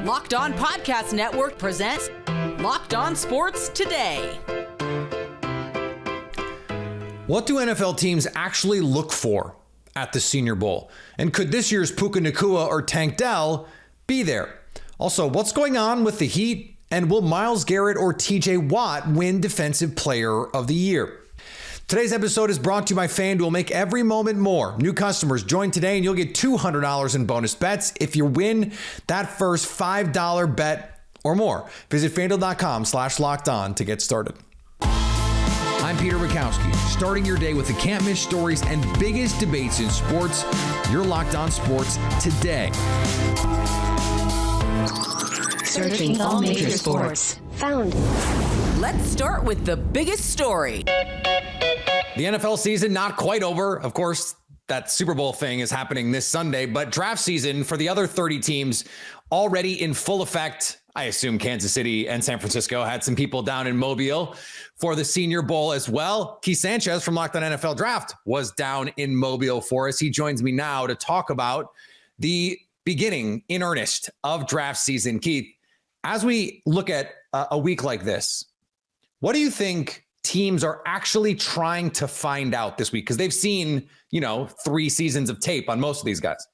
Locked On Podcast Network presents Locked On Sports Today. What do NFL teams actually look for at the Senior Bowl? And could this year's Puka Nacua or Tank Dell be there? Also, what's going on with the Heat? And will Myles Garrett or TJ Watt win Defensive Player of the Year? Today's episode is brought to you by FanDuel. Make every moment more. New customers join today and you'll get $200 in bonus bets if you win that first $5 bet or more. Visit FanDuel.com/lockedon to get started. I'm Peter Bukowski, starting your day with the can't-miss stories and biggest debates in sports. You're Locked On Sports Today. Searching all major sports. Found. Let's start with the biggest story. The NFL season not quite over. Of course, that Super Bowl thing is happening this Sunday, but draft season for the other 30 teams already in full effect. I assume Kansas City and San Francisco had some people down in Mobile for the Senior Bowl as well. Keith Sanchez from Locked On NFL Draft was down in Mobile for us. He joins me now to talk about the beginning in earnest of draft season. Keith, as we look at a week like this, what do you think teams are actually trying to find out this week? Because they've seen, 3 seasons of tape on most of these guys.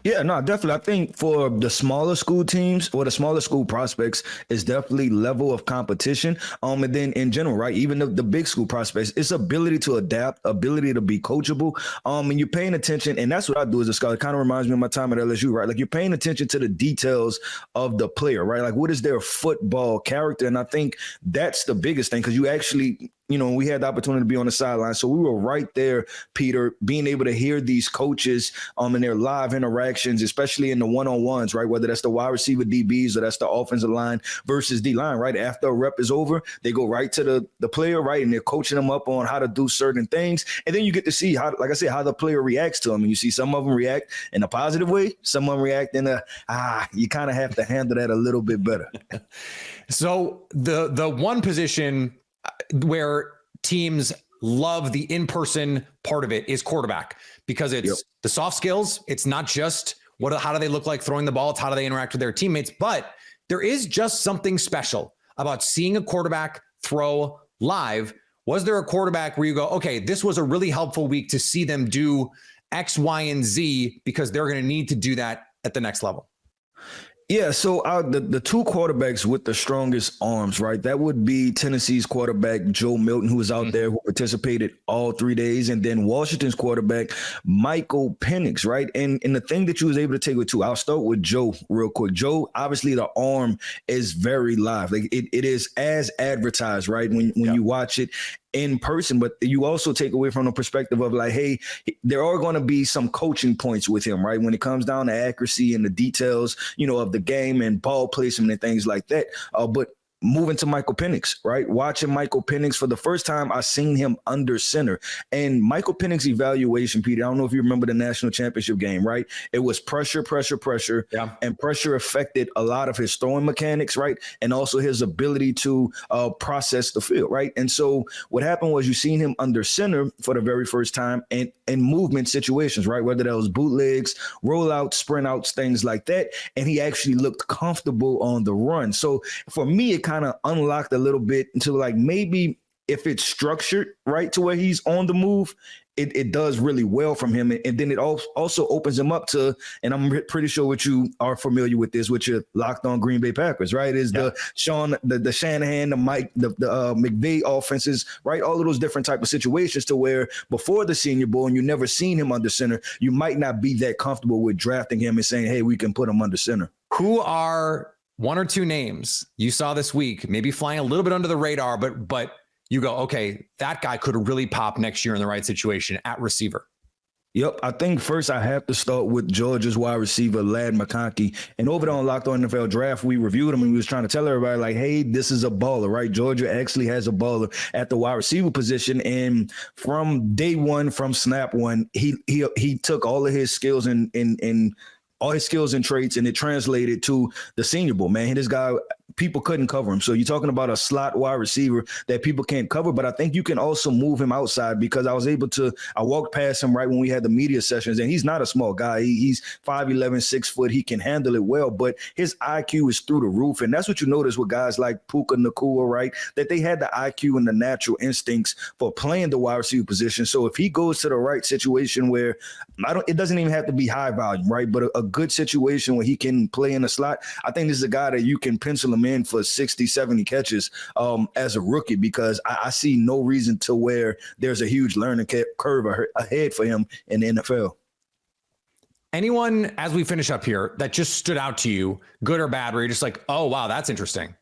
Yeah, no, definitely. I think for the smaller school teams or the smaller school prospects, it's definitely level of competition. And then in general, right, even the big school prospects, it's ability to adapt, ability to be coachable. And you're paying attention. And that's what I do as a scholar. It kind of reminds me of my time at LSU, right? Like you're paying attention to the details of the player, right? Like what is their football character? And I think that's the biggest thing because you actually we had the opportunity to be on the sideline. So we were right there, Peter, being able to hear these coaches in their live interactions, especially in the one-on-ones, right? Whether that's the wide receiver DBs or that's the offensive line versus D-line, right? After a rep is over, they go right to the player, right? And they're coaching them up on how to do certain things. And then you get to see how, like I said, how the player reacts to them. And you see some of them react in a positive way, some of them react in you kind of have to handle that a little bit better. So the one position where teams love the in-person part of it is quarterback because it's the soft skills. It's not just how do they look like throwing the ball. It's how do they interact with their teammates. But there is just something special about seeing a quarterback throw live. Was there a quarterback where you go, okay, this was a really helpful week to see them do X, Y, and Z because they're going to need to do that at the next level? Yeah, so the 2 quarterbacks with the strongest arms, right? That would be Tennessee's quarterback, Joe Milton, who was out there, who participated all 3 days, and then Washington's quarterback, Michael Penix, right? And the thing that you was able to take with 2, I'll start with Joe real quick. Joe, obviously the arm is very live. Like it is as advertised, right? When you watch it in person, but you also take away from the perspective of like, hey, there are going to be some coaching points with him, right? When it comes down to accuracy and the details, of the game and ball placement and things like that. But moving to Michael Penix, right? Watching Michael Penix for the first time, I seen him under center. And Michael Penix evaluation, Peter, I don't know if you remember the national championship game, right? It was pressure. Yeah. And pressure affected a lot of his throwing mechanics, right? And also his ability to process the field, right? And so what happened was you seen him under center for the very first time and in movement situations, right? Whether that was bootlegs, rollouts, sprint outs, things like that. And he actually looked comfortable on the run. So for me, it kind of unlocked a little bit into like maybe if it's structured right to where he's on the move, it does really well from him. And then it also opens him up to, and I'm pretty sure what you are familiar with this, with your Locked On Green Bay Packers, right? Is the Shanahan, the Mike, the McVay offenses, right? All of those different type of situations to where before the Senior Bowl and you never seen him under center, you might not be that comfortable with drafting him and saying, hey, we can put him under center. Who are 1 or 2 names you saw this week, maybe flying a little bit under the radar, but you go, okay, that guy could really pop next year in the right situation at receiver? Yep. I think first I have to start with Georgia's wide receiver, Ladd McConkey. And over there on Locked On NFL Draft, we reviewed him and we was trying to tell everybody like, hey, this is a baller, right? Georgia actually has a baller at the wide receiver position. And from day one, from snap one, he took all of his skills and all his skills and traits, and it translated to the Senior Bowl, man. This guy people couldn't cover him. So you're talking about a slot wide receiver that people can't cover, but I think you can also move him outside because I walked past him right when we had the media sessions, and he's not a small guy. He's 5'11", 6 foot. He can handle it well, but his IQ is through the roof. And that's what you notice with guys like Puka Nacua, right? That they had the IQ and the natural instincts for playing the wide receiver position. So if he goes to the right situation where it doesn't even have to be high volume, right? But a good situation where he can play in the slot, I think this is a guy that you can pencil him in for 60, 70 catches as a rookie, because I see no reason to where there's a huge learning curve ahead for him in the NFL. Anyone, as we finish up here, that just stood out to you, good or bad, where you're just like, oh, wow, that's interesting?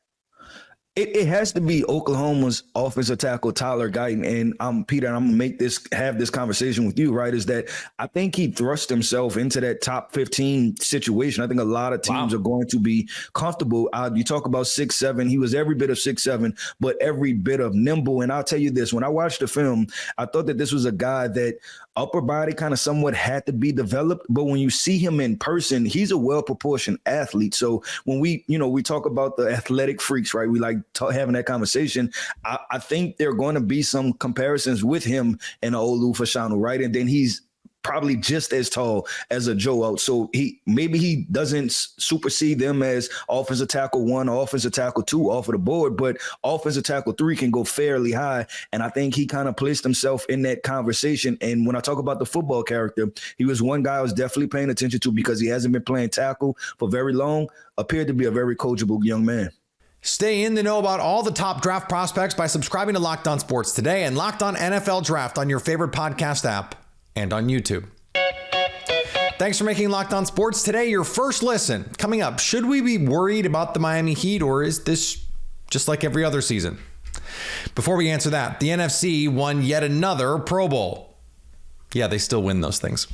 It has to be Oklahoma's offensive tackle, Tyler Guyton. And Peter, and I'm going to have this conversation with you, right, is that I think he thrust himself into that top 15 situation. I think a lot of teams are going to be comfortable. You talk about 6'7", he was every bit of 6'7", but every bit of nimble. And I'll tell you this, when I watched the film, I thought that this was a guy that upper body kind of somewhat had to be developed, but when you see him in person, he's a well-proportioned athlete. So when we talk about the athletic freaks, right, we like having that conversation. I think there are going to be some comparisons with him and Olu Fashanu, right? And then he's probably just as tall as a Joel. So he doesn't supersede them as offensive tackle 1 or offensive tackle 2 off of the board, but offensive tackle 3 can go fairly high. And I think he kind of placed himself in that conversation. And when I talk about the football character, he was one guy I was definitely paying attention to because he hasn't been playing tackle for very long, appeared to be a very coachable young man. Stay in to know about all the top draft prospects by subscribing to Locked On Sports Today and Locked On NFL Draft on your favorite podcast app and on YouTube. Thanks for making Locked On Sports Today your first listen. Coming up, should we be worried about the Miami Heat, or is this just like every other season? Before we answer that, the NFC won yet another Pro Bowl. Yeah, they still win those things.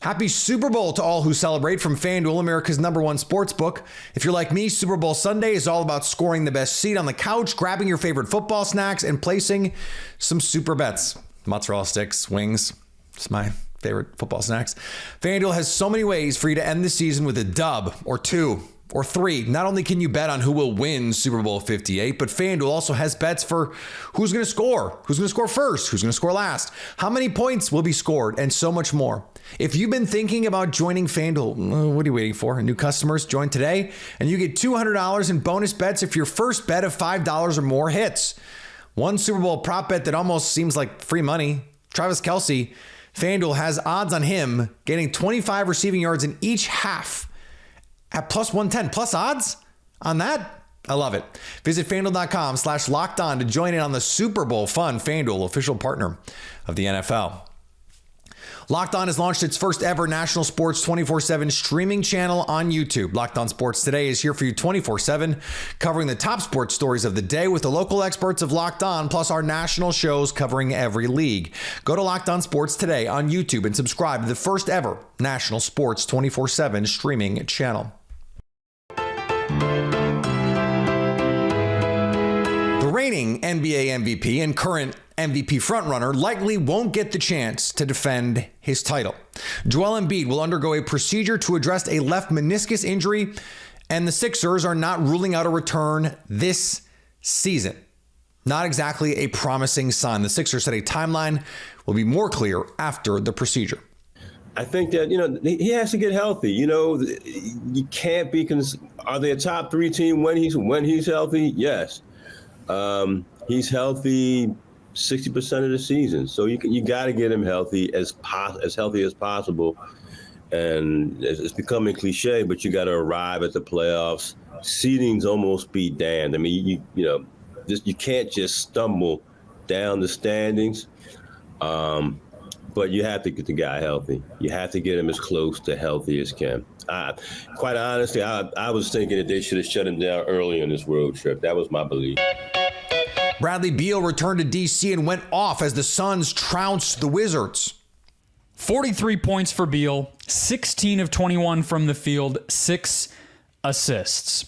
Happy Super Bowl to all who celebrate from FanDuel, America's #1 sportsbook. If you're like me, Super Bowl Sunday is all about scoring the best seat on the couch, grabbing your favorite football snacks, and placing some super bets. Mozzarella sticks, wings, it's my favorite football snacks. FanDuel has so many ways for you to end the season with a dub or 2 or 3. Not only can you bet on who will win Super Bowl 58, but FanDuel also has bets for who's going to score first, who's going to score last, how many points will be scored, and so much more. If you've been thinking about joining FanDuel, what are you waiting for? New customers, join today, and you get $200 in bonus bets if your first bet of $5 or more hits. One Super Bowl prop bet that almost seems like free money. Travis Kelce, FanDuel has odds on him getting 25 receiving yards in each half at plus 110. Plus odds on that? I love it. Visit FanDuel.com/lockedon to join in on the Super Bowl fun. FanDuel, official partner of the NFL. Locked On has launched its first ever national sports 24/7 streaming channel on YouTube. Locked On Sports Today is here for you 24/7, covering the top sports stories of the day with the local experts of Locked On, plus our national shows covering every league. Go to Locked On Sports Today on YouTube and subscribe to the first ever national sports 24/7 streaming channel. The reigning NBA MVP and current MVP frontrunner likely won't get the chance to defend his title. Joel Embiid will undergo a procedure to address a left meniscus injury, and the Sixers are not ruling out a return this season. Not exactly a promising sign. The Sixers said a timeline will be more clear after the procedure. I think that, he has to get healthy. You can't be, are they a top 3 team when he's healthy? Yes. He's healthy 60% of the season. So you got to get him healthy as healthy as possible. And it's becoming cliche, but you got to arrive at the playoffs. Seeding's almost be damned. I mean, you can't just stumble down the standings. But you have to get the guy healthy. You have to get him as close to healthy as can. Quite honestly, I was thinking that they should have shut him down early on this road trip. That was my belief. Bradley Beal returned to D.C. and went off as the Suns trounced the Wizards. 43 points for Beal, 16 of 21 from the field, 6 assists.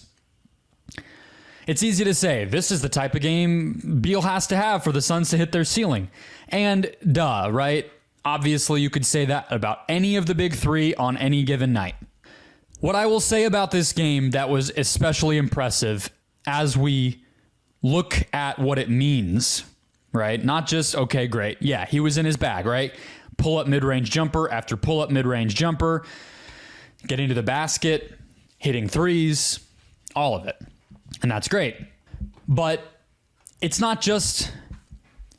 It's easy to say, this is the type of game Beal has to have for the Suns to hit their ceiling. And duh, right? Obviously, you could say that about any of the big 3 on any given night. What I will say about this game that was especially impressive as we look at what it means, right? Not just, okay, great. Yeah, he was in his bag, right? Pull-up mid-range jumper after pull-up mid-range jumper, getting to the basket, hitting threes, all of it. And that's great. But it's not just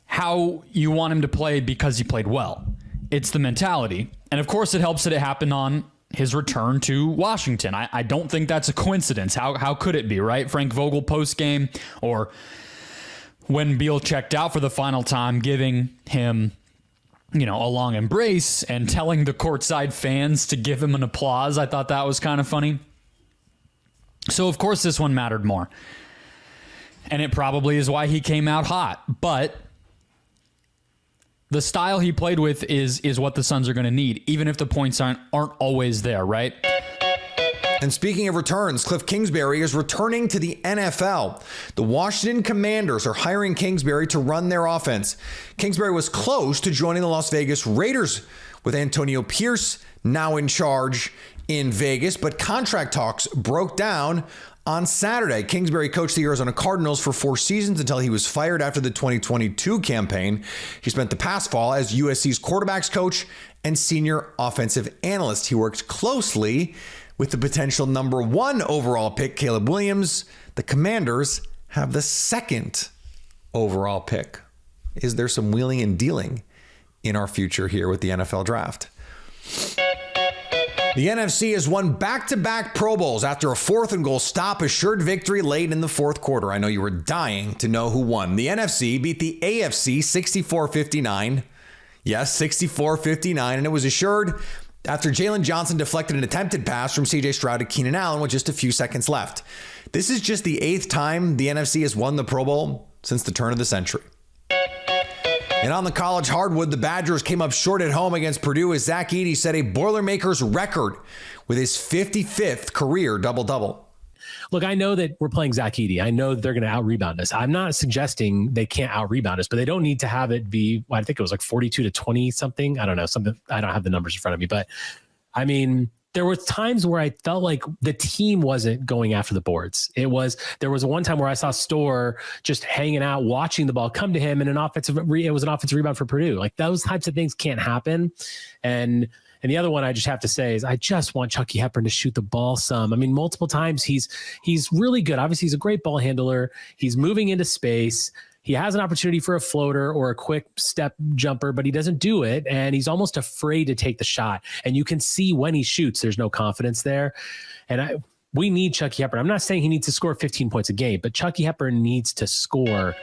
how you want him to play because he played well. It's the mentality. And of course, it helps that it happened on his return to Washington. I don't think that's a coincidence. How could it be, right? Frank Vogel post-game, or when Beal checked out for the final time, giving him, a long embrace and telling the courtside fans to give him an applause. I thought that was kind of funny. So, of course, this one mattered more. And it probably is why he came out hot. But the style he played with is what the Suns are going to need, even if the points aren't always there, right? And speaking of returns, Kliff Kingsbury is returning to the NFL. The Washington Commanders are hiring Kingsbury to run their offense. Kingsbury was close to joining the Las Vegas Raiders, with Antonio Pierce now in charge in Vegas, but contract talks broke down on Saturday. Kingsbury coached the Arizona Cardinals for 4 seasons until he was fired after the 2022 campaign. He spent the past fall as USC's quarterbacks coach and senior offensive analyst. He worked closely with the potential number 1 overall pick, Caleb Williams. The Commanders have the 2nd overall pick. Is there some wheeling and dealing in our future here with the NFL draft? The NFC has won back-to-back Pro Bowls after a 4th and goal stop assured victory late in the 4th quarter. I know you were dying to know who won. The NFC beat the AFC 64-59. Yes, 64-59, and it was assured after Jalen Johnson deflected an attempted pass from C.J. Stroud to Keenan Allen with just a few seconds left. This is just the 8th time the NFC has won the Pro Bowl since the turn of the century. And on the college hardwood, the Badgers came up short at home against Purdue as Zach Edey set a Boilermakers record with his 55th career double-double. Look, I know that we're playing Zach Edey. I know that they're going to out-rebound us. I'm not suggesting they can't out-rebound us, but they don't need to have it be, I think it was like 42-20 something. I don't know, something. I don't have the numbers in front of me, but I mean, there were times where I felt like the team wasn't going after the boards. There was one time where I saw Storr just hanging out, watching the ball come to him, and it was an offensive rebound for Purdue. Like, those types of things can't happen. And the other one I just have to say is I just want Chucky Hepburn to shoot the ball some. I mean, multiple times he's really good. Obviously, he's a great ball handler. He's moving into space. He has an opportunity for a floater or a quick step jumper, but he doesn't do it. And he's almost afraid to take the shot. And you can see when he shoots, there's no confidence there. And we need Chucky Hepburn. I'm not saying he needs to score 15 points a game, but Chucky Hepburn needs to score.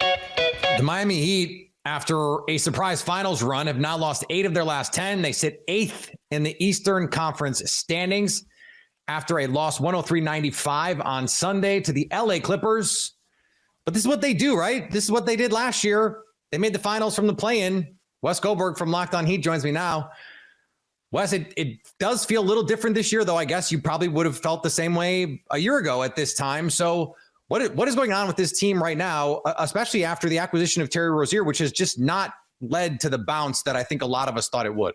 The Miami Heat, after a surprise finals run, have now lost 8 of their last 10. They sit 8th in the Eastern Conference standings after a loss 103-95 on Sunday to the LA Clippers. But this is what they do, right? This is what they did last year. They made the finals from the play-in. Wes Goldberg from Locked On Heat joins me now. Wes, it does feel a little different this year, though I guess you probably would have felt the same way a year ago at this time. So what is going on with this team right now, especially after the acquisition of Terry Rozier, which has just not led to the bounce that I think a lot of us thought it would?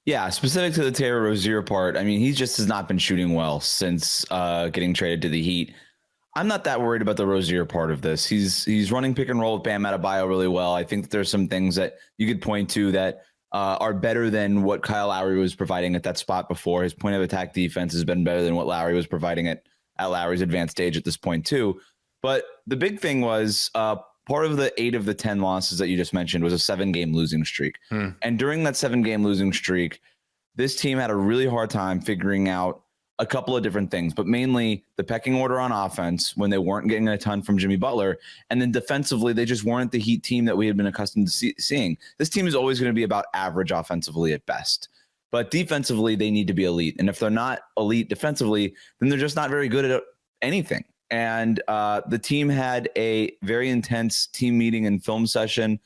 Yeah, specific to the Terry Rozier part, I mean, he just has not been shooting well since getting traded to the Heat. I'm not that worried about the Rozier part of this. He's running pick and roll with Bam Adebayo really well. I think that there's some things that you could point to that are better than what Kyle Lowry was providing at that spot before. His point of attack defense has been better than what Lowry was providing at Lowry's advanced stage at this point too. But the big thing was part of the 8 of the 10 losses that you just mentioned was a 7-game losing streak. And during that 7-game losing streak, this team had a really hard time figuring out a couple of different things, but mainly the pecking order on offense when they weren't getting a ton from Jimmy Butler. And then defensively, they just weren't the Heat team that we had been accustomed to seeing. This team is always going to be about average offensively at best, but defensively, they need to be elite. And if they're not elite defensively, then they're just not very good at anything. And the team had a very intense team meeting and film session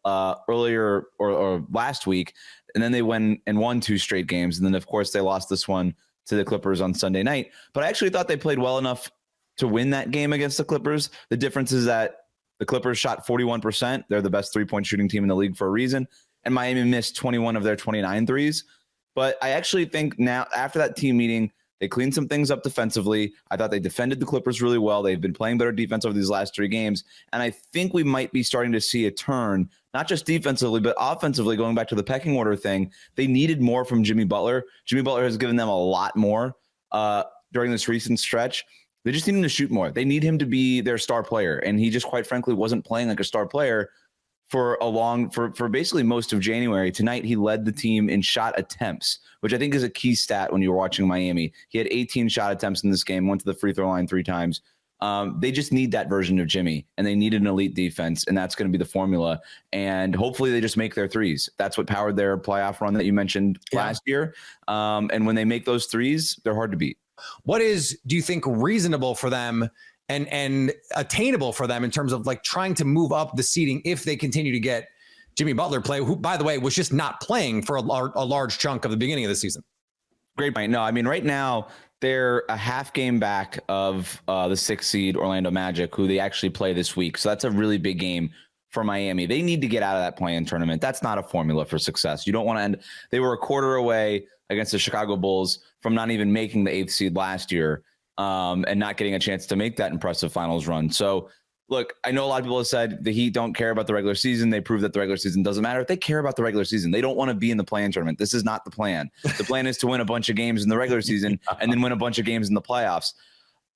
earlier or last week. And then they went and won 2 straight games. And then, of course, they lost this one to the Clippers on Sunday night. But I actually thought they played well enough to win that game against the Clippers. The difference is that the Clippers shot 41%. They're the best 3-point shooting team in the league for a reason. And Miami missed 21 of their 29 threes. But I actually think now, after that team meeting, They cleaned some things up defensively. I thought they defended the Clippers really well. They've been playing better defense over these last 3 games. And I think we might be starting to see a turn, not just defensively, but offensively, going back to the pecking order thing. They needed more from Jimmy Butler. Jimmy Butler has given them a lot more during this recent stretch. They just need him to shoot more. They need him to be their star player. And he just quite frankly wasn't playing like a star player for basically most of January. Tonight, he led the team in shot attempts, which I think is a key stat when you were watching Miami. He had 18 shot attempts in this game, went to the free throw line 3 times. They just need that version of Jimmy, and they need an elite defense, and that's going to be the formula. And hopefully they just make their threes. That's what powered their playoff run that you mentioned last year. And when they make those threes, they're hard to beat. What is, do you think, reasonable for them and attainable for them in terms of like trying to move up the seeding if they continue to get Jimmy Butler play, who, by the way, was just not playing for a large chunk of the beginning of the season? Great point. No, I mean, right now they're a half game back of the 6th seed Orlando Magic, who they actually play this week. So that's a really big game for Miami. They need to get out of that play-in tournament. That's not a formula for success. You don't want to end. They were a quarter away against the Chicago Bulls from not even making the 8th seed last year and not getting a chance to make that impressive finals run. So look, I know a lot of people have said the Heat don't care about the regular season. They prove that the regular season doesn't matter. If they care about the regular season, they don't want to be in the play-in tournament. This is not the plan. The plan is to win a bunch of games in the regular season and then win a bunch of games in the playoffs.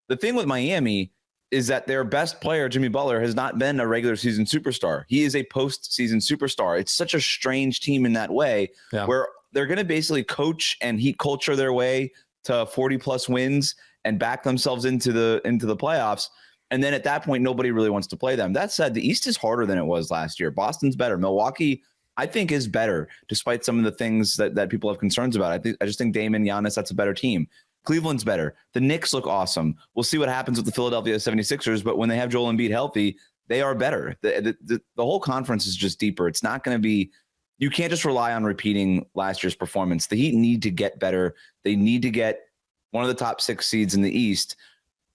The thing with Miami is that their best player, Jimmy Butler, has not been a regular season superstar. He is a postseason superstar. It's such a strange team in that way where they're going to basically coach and Heat culture their way to 40-plus wins and back themselves into the playoffs. And then at that point, nobody really wants to play them. That said, the East is harder than it was last year. Boston's better. Milwaukee, I think, is better, despite some of the things that people have concerns about. I just think Dame and Giannis, that's a better team. Cleveland's better. The Knicks look awesome. We'll see what happens with the Philadelphia 76ers, but when they have Joel Embiid healthy, they are better. The whole conference is just deeper. It's not going to be – you can't just rely on repeating last year's performance. The Heat need to get better. They need to get one of the top 6 seeds in the East,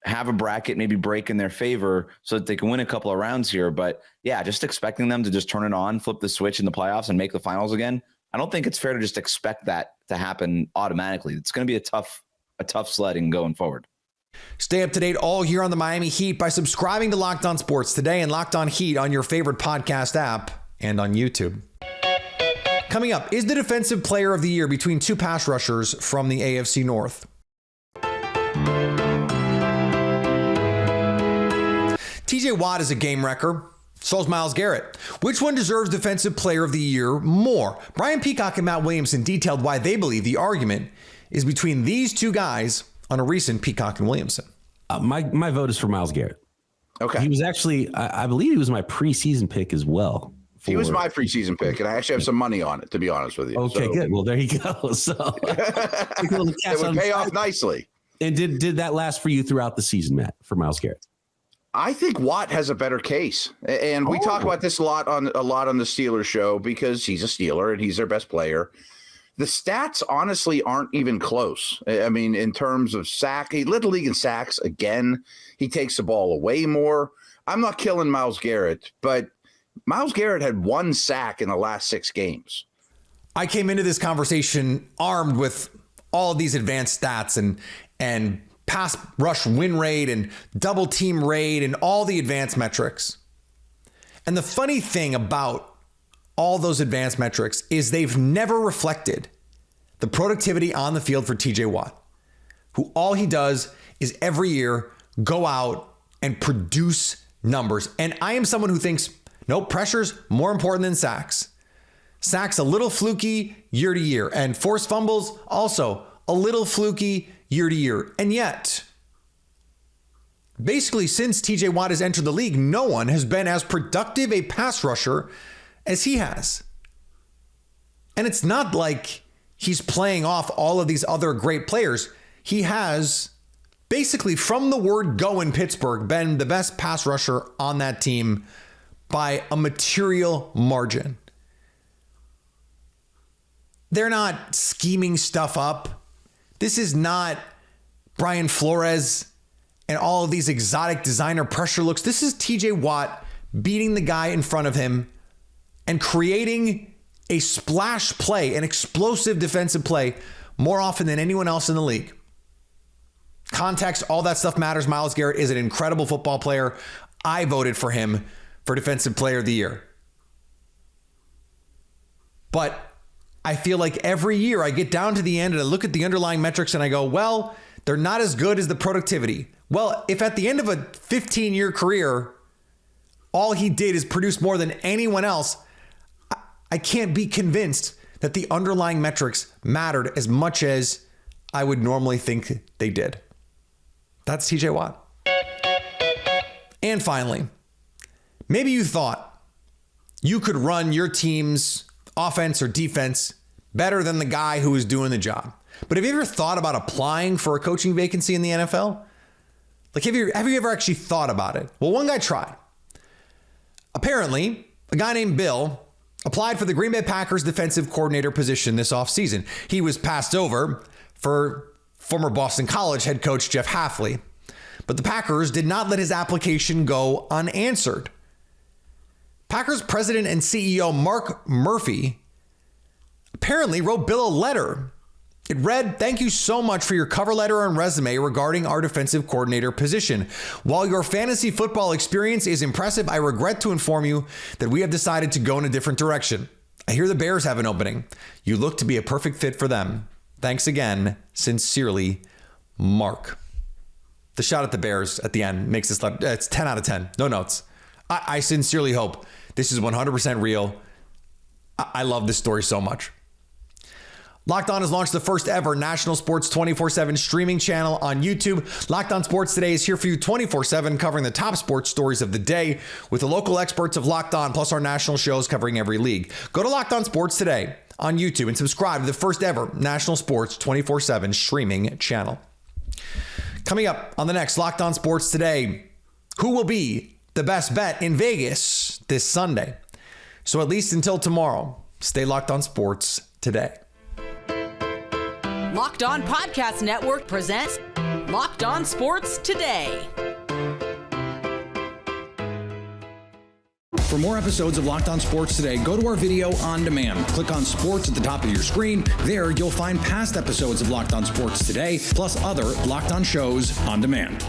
have a bracket maybe break in their favor so that they can win a couple of rounds here. But yeah, just expecting them to just turn it on, flip the switch in the playoffs and make the finals again. I don't think it's fair to just expect that to happen automatically. It's going to be a tough sledding going forward. Stay up to date all year on the Miami Heat by subscribing to Locked On Sports today and Locked On Heat on your favorite podcast app and on YouTube. Coming up, is the defensive player of the year between 2 pass rushers from the AFC North. TJ Watt is a game wrecker. So is Myles Garrett. Which one deserves Defensive Player of the Year more? Brian Peacock and Matt Williamson detailed why they believe the argument is between these 2 guys on a recent Peacock and Williamson. My vote is for Myles Garrett. Okay. He was actually, I believe he was my preseason pick as well. He was my preseason pick, and I actually have some money on it, to be honest with you. Okay, good. Well, there you go. So it would pay off nicely. And did that last for you throughout the season, Matt, for Myles Garrett? I think Watt has a better case, and we talk about this a lot on the Steelers show because he's a Steeler and he's their best player. The stats honestly aren't even close. I mean, in terms of sack, he led the league in sacks again. He takes the ball away more. I'm not killing Myles Garrett, but Myles Garrett had 1 sack in the last 6 games. I came into this conversation armed with all of these advanced stats and pass rush win rate and double team rate and all the advanced metrics. And the funny thing about all those advanced metrics is they've never reflected the productivity on the field for TJ Watt, who all he does is every year go out and produce numbers. And I am someone who thinks, no, pressure's more important than sacks. Sacks a little fluky year to year, and forced fumbles also a little fluky year to year. And yet, basically since TJ Watt has entered the league, no one has been as productive a pass rusher as he has. And it's not like he's playing off all of these other great players. He has basically from the word go in Pittsburgh been the best pass rusher on that team by a material margin. They're not scheming stuff up. This is not Brian Flores and all of these exotic designer pressure looks. This is TJ Watt beating the guy in front of him and creating a splash play, an explosive defensive play more often than anyone else in the league. context, all that stuff matters. Myles Garrett is an incredible football player. I voted for him for Defensive Player of the Year. But I feel like every year I get down to the end and I look at the underlying metrics and I go, well, they're not as good as the productivity. Well, if at the end of a 15-year career, all he did is produce more than anyone else, I can't be convinced that the underlying metrics mattered as much as I would normally think they did. That's TJ Watt. And finally, maybe you thought you could run your team's offense or defense better than the guy who was doing the job. But have you ever thought about applying for a coaching vacancy in the NFL? Like, have you ever actually thought about it? Well, one guy tried. Apparently, a guy named Bill applied for the Green Bay Packers defensive coordinator position this offseason. He was passed over for former Boston College head coach Jeff Hafley. But the Packers did not let his application go unanswered. Packers president and CEO Mark Murphy apparently wrote Bill a letter. It read, "Thank you so much for your cover letter and resume regarding our defensive coordinator position. While your fantasy football experience is impressive, I regret to inform you that we have decided to go in a different direction. I hear the Bears have an opening. You look to be a perfect fit for them. Thanks again. Sincerely, Mark." The shot at the Bears at the end makes this, it's 10 out of 10. No notes. I sincerely hope this is 100% real. I love this story so much. Locked On has launched the first ever national sports 24/7 streaming channel on YouTube. Locked On Sports Today is here for you 24/7, covering the top sports stories of the day with the local experts of Locked On, plus our national shows covering every league. Go to Locked On Sports Today on YouTube and subscribe to the first ever national sports 24/7 streaming channel. Coming up on the next Locked On Sports Today, who will be the best bet in Vegas this Sunday? So at least until tomorrow, stay locked on sports today. Locked On Podcast Network presents Locked On Sports Today. For more episodes of Locked On Sports Today, go to our video on demand. Click on sports at the top of your screen. There, you'll find past episodes of Locked On Sports Today, plus other Locked On shows on demand.